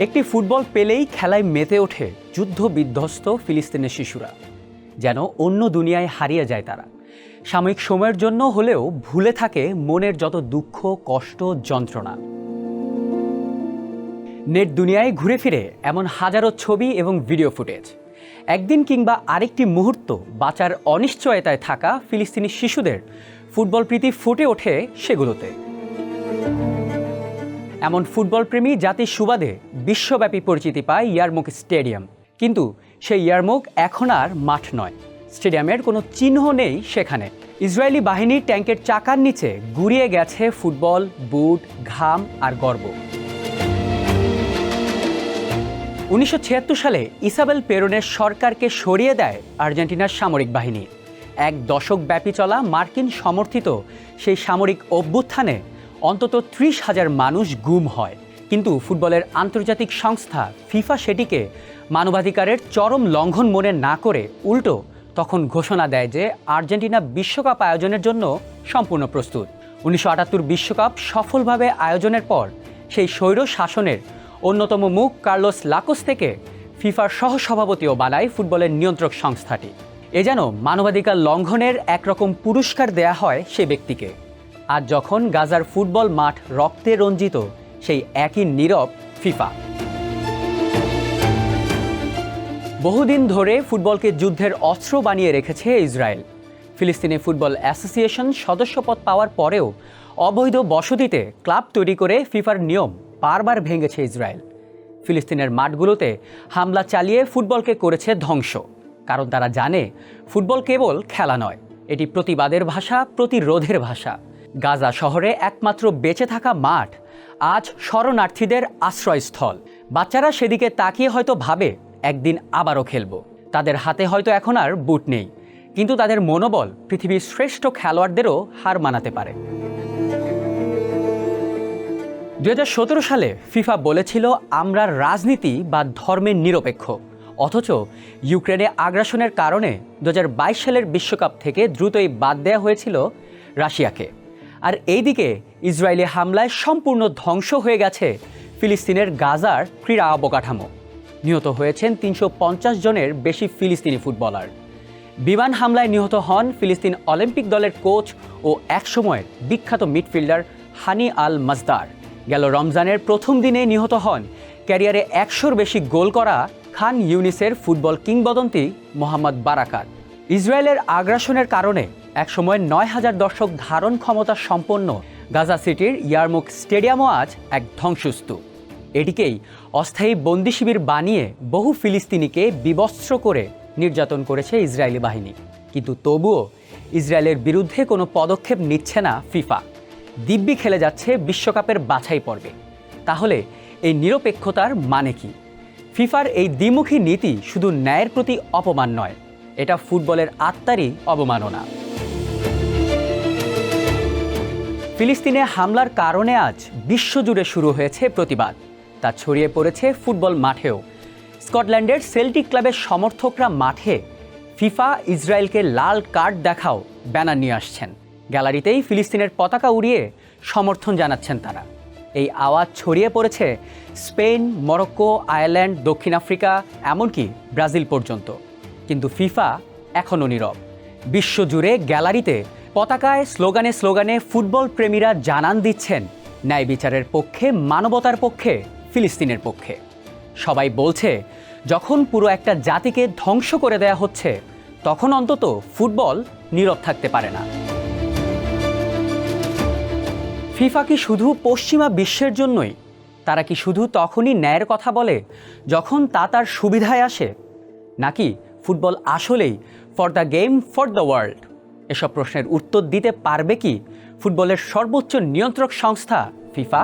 একটি ফুটবল পেলেই খেলায় মেতে ওঠে যুদ্ধ বিধ্বস্ত ফিলিস্তিনের শিশুরা। যেন অন্য দুনিয়ায় হারিয়ে যায় তারা। সাময়িক সময়ের জন্য হলেও ভুলে থাকে মনের যত দুঃখ, কষ্ট, যন্ত্রণা। নেট দুনিয়ায় ঘুরে ফিরে এমন হাজারো ছবি এবং ভিডিও ফুটেজ। একদিন কিংবা আরেকটি মুহূর্ত বাঁচার অনিশ্চয়তায় থাকা ফিলিস্তিনি শিশুদের ফুটবল প্রীতি ফুটে ওঠে সেগুলোতে। এমন ফুটবল প্রেমী জাতির সুবাদে বিশ্বব্যাপী পরিচিতি পায় ইয়ারমুক স্টেডিয়াম। কিন্তু সেই ইয়ারমুক এখন আর মাঠ নয়, স্টেডিয়ামের কোনো চিহ্ন নেই সেখানে। ইসরায়েলি বাহিনীর ট্যাঙ্কের চাকার নিচে গুঁড়িয়ে গেছে ফুটবল, বুট, ঘাম আর গর্ব। 1976 সালে ইসাবেল পেরনের সরকারকে সরিয়ে দেয় আর্জেন্টিনার সামরিক বাহিনী। এক দশকব্যাপী চলা মার্কিন সমর্থিত সেই সামরিক অভ্যুত্থানে অন্তত 30,000 মানুষ গুম হয়। কিন্তু ফুটবলের আন্তর্জাতিক সংস্থা ফিফা সেটিকে মানবাধিকারের চরম লঙ্ঘন মনে না করে উল্টো তখন ঘোষণা দেয় যে আর্জেন্টিনা বিশ্বকাপ আয়োজনের জন্য সম্পূর্ণ প্রস্তুত। 1978 বিশ্বকাপ সফলভাবে আয়োজনের পর সেই স্বৈর শাসনের অন্যতম মুখ কার্লোস লাকোস থেকে ফিফার সহসভাপতিও বানায় ফুটবলের নিয়ন্ত্রক সংস্থাটি। এ যেন মানবাধিকার লঙ্ঘনের একরকম পুরস্কার দেয়া হয় সে ব্যক্তিকে। আর যখন গাজার ফুটবল মাঠ রক্তে রঞ্জিত, সেই একই নীরব ফিফা। বহুদিন ধরে ফুটবলকে যুদ্ধের অস্ত্র বানিয়ে রেখেছে ইসরায়েল। ফিলিস্তিনি ফুটবল অ্যাসোসিয়েশন সদস্যপদ পাওয়ার পরেও অবৈধ বসতিতে ক্লাব তৈরি করে ফিফার নিয়ম বারবার ভেঙেছে ইসরায়েল। ফিলিস্তিনের মাঠগুলোতে হামলা চালিয়ে ফুটবলকে করেছে ধ্বংস। কারণ তারা জানে ফুটবল কেবল খেলা নয়, এটি প্রতিবাদের ভাষা, প্রতিরোধের ভাষা। গাজা শহরে একমাত্র বেঁচে থাকা মাঠ আজ শরণার্থীদের আশ্রয়স্থল। বাচ্চারা সেদিকে তাকিয়ে হয়তো ভাবে একদিন আবারও খেলবো। তাদের হাতে হয়তো এখন আর বুট নেই, কিন্তু তাদের মনোবল পৃথিবীর শ্রেষ্ঠ খেলোয়াড়দেরও হার মানাতে পারে। 2017 সালে ফিফা বলেছিল আমরা রাজনীতি বা ধর্মের নিরপেক্ষ। অথচ ইউক্রেনে আগ্রাসনের কারণে 2022 সালের বিশ্বকাপ থেকে দ্রুতই বাদ দেওয়া হয়েছিল রাশিয়াকে। আর এইদিকে ইসরায়েলি হামলায় সম্পূর্ণ ধ্বংস হয়ে গেছে ফিলিস্তিনের গাজার ক্রীড়া অবকাঠামো। নিহত হয়েছেন 350 জনের বেশি ফিলিস্তিনি ফুটবলার। বিমান হামলায় নিহত হন ফিলিস্তিন অলিম্পিক দলের কোচ ও একসময়ের বিখ্যাত মিডফিল্ডার হানি আল মাজদার। গেল রমজানের প্রথম দিনে নিহত হন ক্যারিয়ারে 100-র বেশি গোল করা খান ইউনিসের ফুটবল কিংবদন্তি মোহাম্মদ বারাকাত। ইসরায়েলের আগ্রাসনের কারণে একসময় 9,000 দর্শক ধারণ ক্ষমতা সম্পন্ন গাজা সিটির ইয়ারমুক স্টেডিয়ামও আজ এক ধ্বংসস্তূপ। এটিকেই অস্থায়ী বন্দি শিবির বানিয়ে বহু ফিলিস্তিনিকে বিবস্ত্র করে নির্যাতন করেছে ইসরায়েলি বাহিনী। কিন্তু তবুও ইসরায়েলের বিরুদ্ধে কোনো পদক্ষেপ নিচ্ছে না ফিফা। দিব্যি খেলে যাচ্ছে বিশ্বকাপের বাছাই পর্বে। তাহলে এই নিরপেক্ষতার মানে কি? ফিফার এই দ্বিমুখী নীতি শুধু ন্যায়ের প্রতি অপমান নয়, এটা ফুটবলের আত্মারই অবমাননা। ফিলিস্তিনে হামলার কারণে আজ বিশ্বজুড়ে শুরু হয়েছে প্রতিবাদ। তা ছড়িয়ে পড়েছে ফুটবল মাঠেও। স্কটল্যান্ডের সেল্টিক ক্লাবের সমর্থকরা মাঠে ফিফা ইসরায়েলকে লাল কার্ড দেখাও ব্যানার নিয়ে আসছেন। গ্যালারিতেই ফিলিস্তিনের পতাকা উড়িয়ে সমর্থন জানাচ্ছেন তারা। এই আওয়াজ ছড়িয়ে পড়েছে স্পেন, মরক্কো, আয়ারল্যান্ড, দক্ষিণ আফ্রিকা, এমনকি ব্রাজিল পর্যন্ত। কিন্তু ফিফা এখনও নীরব। বিশ্বজুড়ে গ্যালারিতে পতাকায় স্লোগানে স্লোগানে ফুটবল প্রেমীরা জানান দিচ্ছেন ন্যায় বিচারের পক্ষে, মানবতার পক্ষে, ফিলিস্তিনের পক্ষে। সবাই বলছে যখন পুরো একটা জাতিকে ধ্বংস করে দেয়া হচ্ছে, তখন অন্তত ফুটবল নীরব থাকতে পারে না। ফিফা কি শুধু পশ্চিমা বিশ্বের জন্যই? তারা কি শুধু তখনই ন্যায়ের কথা বলে যখন তা তার সুবিধায় আসে? নাকি ফুটবল আসলেই for the game, for the world? এসব প্রশ্নের উত্তর দিতে পারবে কি ফুটবলের সর্বোচ্চ নিয়ন্ত্রক সংস্থা ফিফা?